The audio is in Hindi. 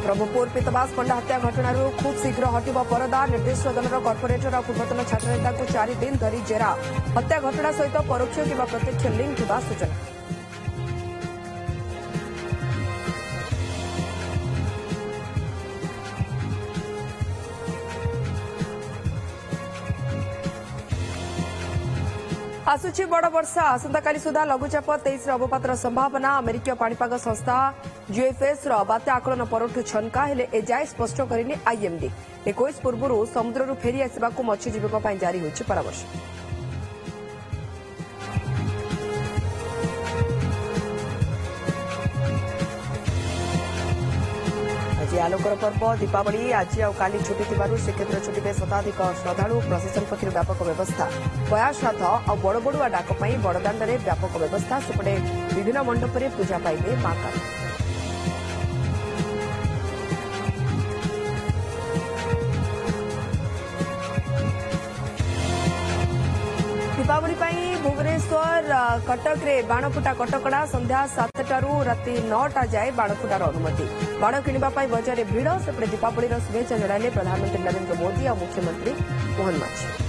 ब्रह्मपुर पीतबास पंडा हत्या घटना खूब शीघ्र हटिब परदा निर्दिष्ट दलर कॉर्पोरेटर और पूर्वतन छात्र नेता को 4 दिन धरी जेरा हत्या घटना सहित परोक्ष कि प्रत्यक्ष लिंक थिबा सूचना। आसुची बड़ वर्षा आसंता काली सुधा लघुचाप 23 अवपातर संभावना। अमेरिकीय पाणीपाग संस्था जीएफएस बात्या आकलन परठू छनका हेले एजाए स्पष्ट करिनी आईएमडी। 21 पूर्व समुद्र फेरी आसवा मत्स्यजीवी जारी होइछि परामर्श। आज आलोकर पर्व दीपावली आज आ काली छुट्टी थिबारु श्रीक्षेत्र छुट्टी पे शताधिक श्रद्धालु प्रशासन पक्षर व्यापक व्यवस्था। बया श्राद्ध और बड़ बड़ुआ डाक बड़दाण्डे व्यापक व्यवस्था सेपटे विभिन्न मंडप में पूजा पाइबे मां काली। दीपावली भुवनेश्वर कटक रे बाण फुटा कटकड़ा संध्या 7टारू राति 9टा जाए बाण फुटार अनुमति। बाण किणवा बजार भिड़ सेपटे दीपावली शुभेच्छा जणाइले प्रधानमंत्री नरेंद्र मोदी और मुख्यमंत्री मोहन माझी।